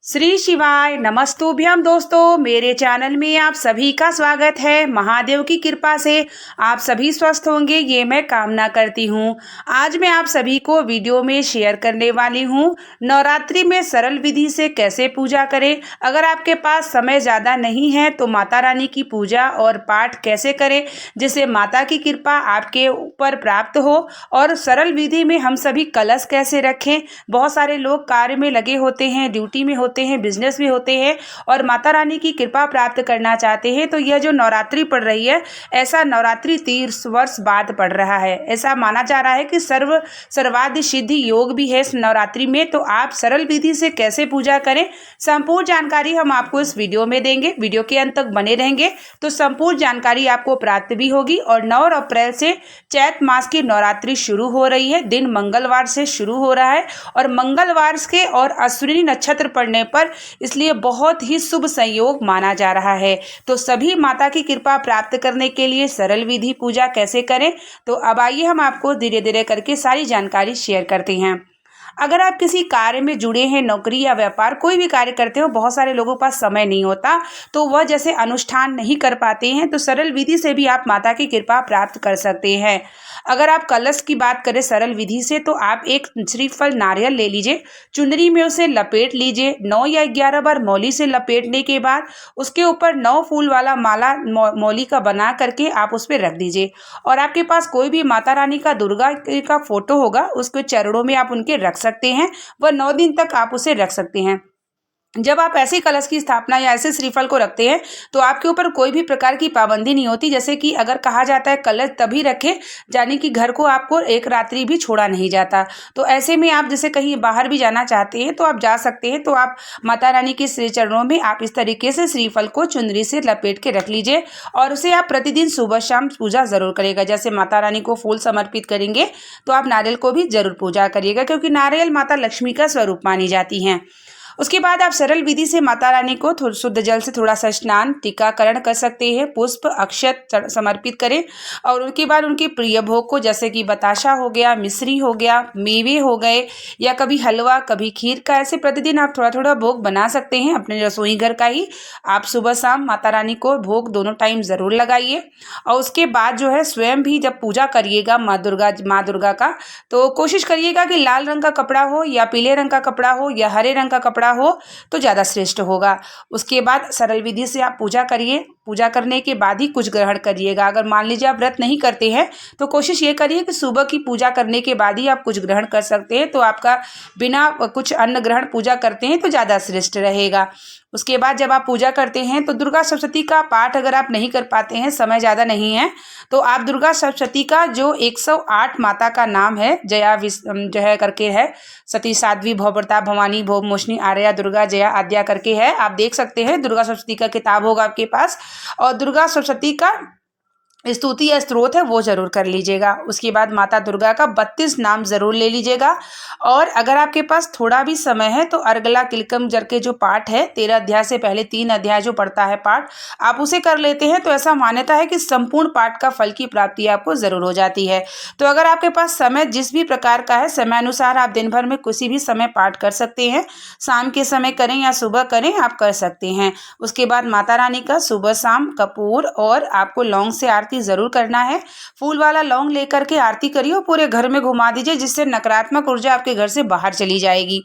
श्री शिवाय नमस्तुभ्यम दोस्तों, मेरे चैनल में आप सभी का स्वागत है। महादेव की कृपा से आप सभी स्वस्थ होंगे, ये मैं कामना करती हूँ। आज मैं आप सभी को वीडियो में शेयर करने वाली हूँ नवरात्रि में सरल विधि से कैसे पूजा करें। अगर आपके पास समय ज़्यादा नहीं है तो माता रानी की पूजा और पाठ कैसे करें जिससे माता की कृपा आपके ऊपर प्राप्त हो, और सरल विधि में हम सभी कलश कैसे रखें। बहुत सारे लोग कार्य में लगे होते हैं, ड्यूटी में होते हैं, बिजनेस में होते हैं और माता रानी की कृपा प्राप्त करना चाहते हैं। तो यह जो नवरात्रि पड़ रही है, ऐसा नवरात्रि 30 वर्ष बाद पड़ रहा है। ऐसा माना जा रहा है कि सर्वादि सिद्धि योग भी है इस नवरात्रि में। तो आप सरल विधि से कैसे पूजा करें, संपूर्ण जानकारी हम आपको इस वीडियो में देंगे। वीडियो के अंत तक बने रहेंगे तो संपूर्ण जानकारी आपको प्राप्त भी होगी। और 9 अप्रैल से चैत मास की नवरात्रि शुरू हो रही है। दिन मंगलवार से शुरू हो रहा है और मंगलवार के और अश्विनी नक्षत्र पड़ने पर इसलिए बहुत ही शुभ संयोग माना जा रहा है। तो सभी माता की कृपा प्राप्त करने के लिए सरल विधि पूजा कैसे करें, तो अब आइए हम आपको धीरे धीरे करके सारी जानकारी शेयर करते हैं। अगर आप किसी कार्य में जुड़े हैं, नौकरी या व्यापार कोई भी कार्य करते हो, बहुत सारे लोगों के पास समय नहीं होता तो वह जैसे अनुष्ठान नहीं कर पाते हैं, तो सरल विधि से भी आप माता की कृपा प्राप्त कर सकते हैं। अगर आप कलश की बात करें सरल विधि से, तो आप एक श्रीफल नारियल ले लीजिए, चुनरी में उसे लपेट लीजिए। 9 या 11 बार मौली से लपेटने के बाद उसके ऊपर 9 फूल वाला माला मौली का बना करके आप उस पर रख दीजिए। और आपके पास कोई भी माता रानी का, दुर्गा का फोटो होगा, उसके चरणों में आप उनके रख सकते हैं। वह 9 दिन तक आप उसे रख सकते हैं। जब आप ऐसे कलश की स्थापना या ऐसे श्रीफल को रखते हैं तो आपके ऊपर कोई भी प्रकार की पाबंदी नहीं होती। जैसे कि अगर कहा जाता है कलश तभी रखें, यानी कि घर को आपको एक रात्रि भी छोड़ा नहीं जाता। तो ऐसे में आप जैसे कहीं बाहर भी जाना चाहते हैं तो आप जा सकते हैं। तो आप माता रानी के श्री चरणों में आप इस तरीके से श्रीफल को चुनरी से लपेट के रख लीजिए और उसे आप प्रतिदिन सुबह शाम पूजा जरूर करिएगा। जैसे माता रानी को फूल समर्पित करेंगे तो आप नारियल को भी जरूर पूजा करिएगा, क्योंकि नारियल माता लक्ष्मी का स्वरूप मानी जाती हैं। उसके बाद आप सरल विधि से माता रानी को शुद्ध जल से थोड़ा सा स्नान, टीकाकरण कर सकते हैं। पुष्प अक्षत समर्पित करें और उनके बाद उनके प्रिय भोग को, जैसे कि बताशा हो गया, मिश्री हो गया, मेवे हो गए, या कभी हलवा, कभी खीर का, ऐसे प्रतिदिन आप थोड़ा थोड़ा भोग बना सकते हैं अपने रसोई घर का ही। आप सुबह शाम माता रानी को भोग दोनों टाइम ज़रूर लगाइए। और उसके बाद जो है स्वयं भी जब पूजा करिएगा माँ दुर्गा का, तो कोशिश करिएगा कि लाल रंग का कपड़ा हो या पीले रंग का कपड़ा हो या हरे रंग का कपड़ा हो तो ज़्यादा श्रेष्ठ होगा। उसके बाद सरल विधि से आप पूजा करिए। पूजा करने के बाद ही कुछ ग्रहण करिएगा। अगर मान लीजिए आप व्रत नहीं करते हैं तो कोशिश ये करिए कि सुबह की पूजा करने के बाद ही आप कुछ ग्रहण कर सकते हैं। तो आपका बिना कुछ अन्न ग्रहण पूजा करते हैं तो ज़्यादा श्रेष्ठ रहेगा। उसके बाद जब आप पूजा करते हैं तो दुर्गा सप्तशती का पाठ अगर आप नहीं कर पाते हैं, समय ज़्यादा नहीं है, तो आप दुर्गा सप्तशती का जो 108 माता का नाम है, जया जो है करके है, सती साध्वी भवप्रताप भवानी भोग मोशनी आर्या दुर्गा जया आद्या करके है, आप देख सकते हैं। दुर्गा सप्तशती का किताब होगा आपके पास, और दुर्गा सप्तशती का स्तुति या स्त्रोत है वो जरूर कर लीजिएगा। उसके बाद माता दुर्गा का 32 नाम जरूर ले लीजिएगा। और अगर आपके पास थोड़ा भी समय है तो अर्गला किलकम जर के जो पाठ है, 13 अध्याय से पहले 3 अध्याय जो पढ़ता है पाठ, आप उसे कर लेते हैं तो ऐसा मान्यता है कि संपूर्ण पाठ का फल की प्राप्ति आपको जरूर हो जाती है। तो अगर आपके पास समय जिस भी प्रकार का है, समय अनुसार आप दिन भर में किसी भी समय पाठ कर सकते हैं। शाम के समय करें या सुबह करें, आप कर सकते हैं। उसके बाद माता रानी का सुबह शाम कपूर और आपको लौंग से आरती जरूर करना है। फूल वाला लौंग लेकर के आरती करिए और पूरे घर में घुमा दीजिए, जिससे नकारात्मक ऊर्जा आपके घर से बाहर चली जाएगी।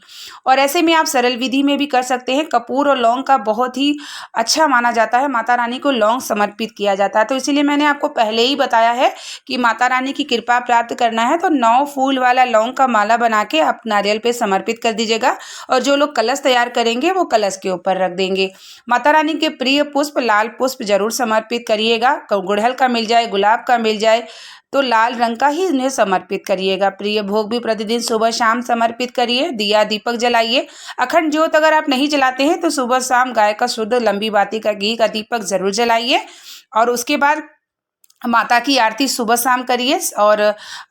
और ऐसे में आप सरल विधि में भी कर सकते हैं। कपूर और लौंग का बहुत ही अच्छा माना जाता है, माता रानी को लौंग समर्पित किया जाता है। तो इसीलिए मैंने आपको पहले ही बताया है कि माता रानी की कृपा प्राप्त करना है तो 9 फूल वाला लौंग का माला बना के आप नारियल पे समर्पित कर दीजिएगा। और जो लोग कलश तैयार करेंगे वो कलश के ऊपर रख देंगे। माता रानी के प्रिय पुष्प लाल पुष्प जरूर समर्पित करिएगा। गुड़हल का मिल जाए, गुलाब का मिल जाए तो लाल रंग का ही इन्हें समर्पित करिएगा। प्रिय भोग भी प्रतिदिन सुबह शाम समर्पित करिए। दिया दीपक जलाइए। अखंड ज्योत अगर आप नहीं जलाते हैं तो सुबह शाम गाय का शुद्ध लंबी बाती का घी का दीपक जरूर जलाइए। और उसके बाद माता की आरती सुबह शाम करिए और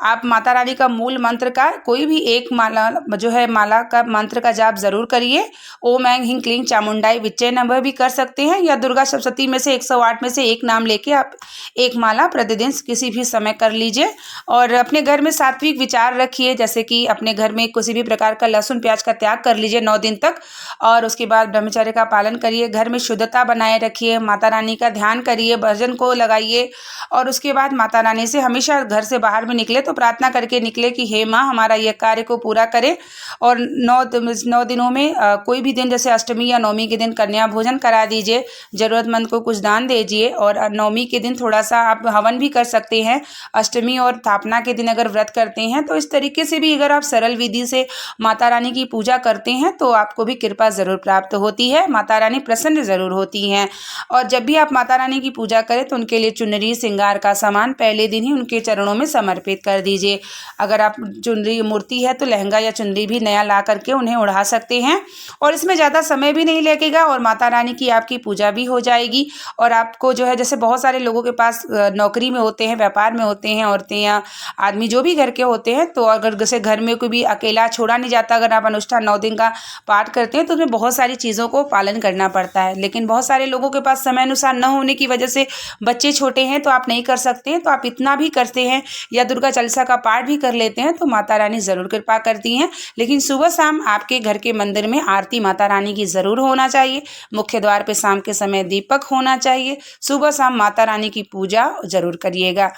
आप माता रानी का मूल मंत्र का कोई भी एक माला जो है माला का मंत्र का जाप जरूर करिए। ओम ऐं ह्रीं क्लीं चामुंडाई विच्चे नमः भी कर सकते हैं, या दुर्गा सप्तशती में से 108 में से एक नाम लेके आप एक माला प्रतिदिन किसी भी समय कर लीजिए। और अपने घर में सात्विक विचार रखिए, जैसे कि अपने घर में किसी भी प्रकार का लहसुन प्याज का त्याग कर लीजिए 9 दिन तक, और उसके बाद ब्रह्मचर्य का पालन करिए। घर में शुद्धता बनाए रखिए, माता रानी का ध्यान करिए, भजन को लगाइए। और उसके बाद माता रानी से हमेशा घर से बाहर में निकले तो प्रार्थना करके निकले कि हे माँ हमारा यह कार्य को पूरा करे। और 9 दिनों में कोई भी दिन जैसे अष्टमी या नवमी के दिन कन्या भोजन करा दीजिए, ज़रूरतमंद को कुछ दान दीजिए। और नवमी के दिन थोड़ा सा आप हवन भी कर सकते हैं। अष्टमी और स्थापना के दिन अगर व्रत करते हैं तो इस तरीके से भी अगर आप सरल विधि से माता रानी की पूजा करते हैं तो आपको भी कृपा ज़रूर प्राप्त होती है, माता रानी प्रसन्न ज़रूर होती हैं। और जब भी आप माता रानी की पूजा करें तो उनके लिए चुनरी श्रृंगार का सामान पहले दिन ही उनके चरणों में समर्पित कर दीजिए। अगर आप चुनरी मूर्ति है तो लहंगा या चुनरी भी नया ला करके उन्हें उड़ा सकते हैं, और इसमें ज़्यादा समय भी नहीं लगेगा और माता रानी की आपकी पूजा भी हो जाएगी। और आपको जो है जैसे बहुत सारे लोगों के पास नौकरी में होते हैं, व्यापार में होते हैं, औरतें या आदमी जो भी घर के होते हैं, तो अगर जैसे घर में कोई भी अकेला छोड़ा नहीं जाता, अगर आप अनुष्ठान 9 दिन का पाठ करते हैं तो उसमें बहुत सारी चीज़ों को पालन करना पड़ता है। लेकिन बहुत सारे लोगों के पास समय अनुसार न होने की वजह से बच्चे छोटे हैं तो आप नहीं कर सकते हैं, तो आप इतना भी करते हैं या दुर्गा चालीसा का पाठ भी कर लेते हैं तो माता रानी ज़रूर कृपा करती हैं। लेकिन सुबह शाम आपके घर के मंदिर में आरती माता रानी की ज़रूर होना चाहिए। मुख्य द्वार पे शाम के समय दीपक होना चाहिए। सुबह शाम माता रानी की पूजा ज़रूर करिएगा।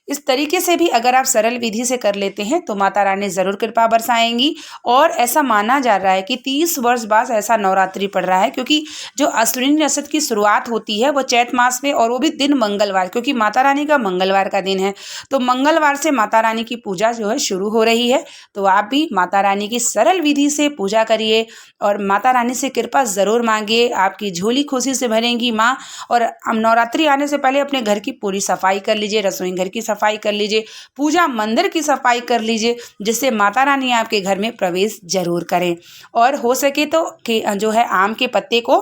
इस तरीके से भी अगर आप सरल विधि से कर लेते हैं तो माता रानी ज़रूर कृपा बरसाएंगी। और ऐसा माना जा रहा है कि 30 वर्ष बाद ऐसा नवरात्रि पड़ रहा है, क्योंकि जो अश्विनी नक्षत्र की शुरुआत होती है वो चैत मास में, और वो भी दिन मंगलवार, क्योंकि माता रानी का मंगलवार का दिन है। तो मंगलवार से माता रानी की पूजा जो है शुरू हो रही है। तो आप भी माता रानी की सरल विधि से पूजा करिए और माता रानी से कृपा ज़रूर मांगिए। आपकी झोली खुशी से भरेंगी माँ। और नवरात्रि आने से पहले अपने घर की पूरी सफाई कर लीजिए, रसोई घर की सफाई कर लीजिए, पूजा मंदिर की सफाई कर लीजिए, जिससे माता रानी आपके घर में प्रवेश जरूर करें। और हो सके तो जो है आम के पत्ते को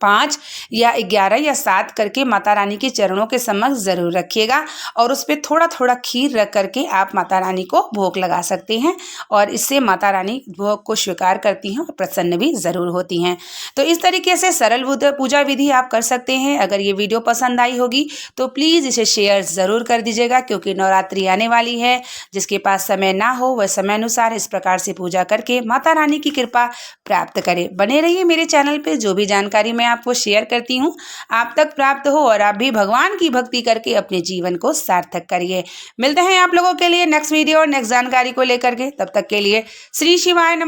5 या 11 या 7 करके माता रानी के चरणों के समक्ष ज़रूर रखिएगा, और उस पर थोड़ा थोड़ा खीर रख करके आप माता रानी को भोग लगा सकते हैं। और इससे माता रानी भोग को स्वीकार करती हैं और प्रसन्न भी ज़रूर होती हैं। तो इस तरीके से सरल पूजा विधि आप कर सकते हैं। अगर ये वीडियो पसंद आई होगी तो प्लीज़ इसे शेयर ज़रूर कर दीजिएगा, क्योंकि नवरात्रि आने वाली है। जिसके पास समय ना हो वह समय अनुसार इस प्रकार से पूजा करके माता रानी की कृपा प्राप्त करें। बने रहिए मेरे चैनल पर, जो भी जानकारी मैं आपको शेयर करती हूँ आप तक प्राप्त हो और आप भी भगवान की भक्ति करके अपने जीवन को सार्थक करिए। मिलते हैं आप लोगों के लिए नेक्स्ट वीडियो और नेक्स्ट जानकारी को लेकर के। तब तक के लिए श्री शिवाय नमः।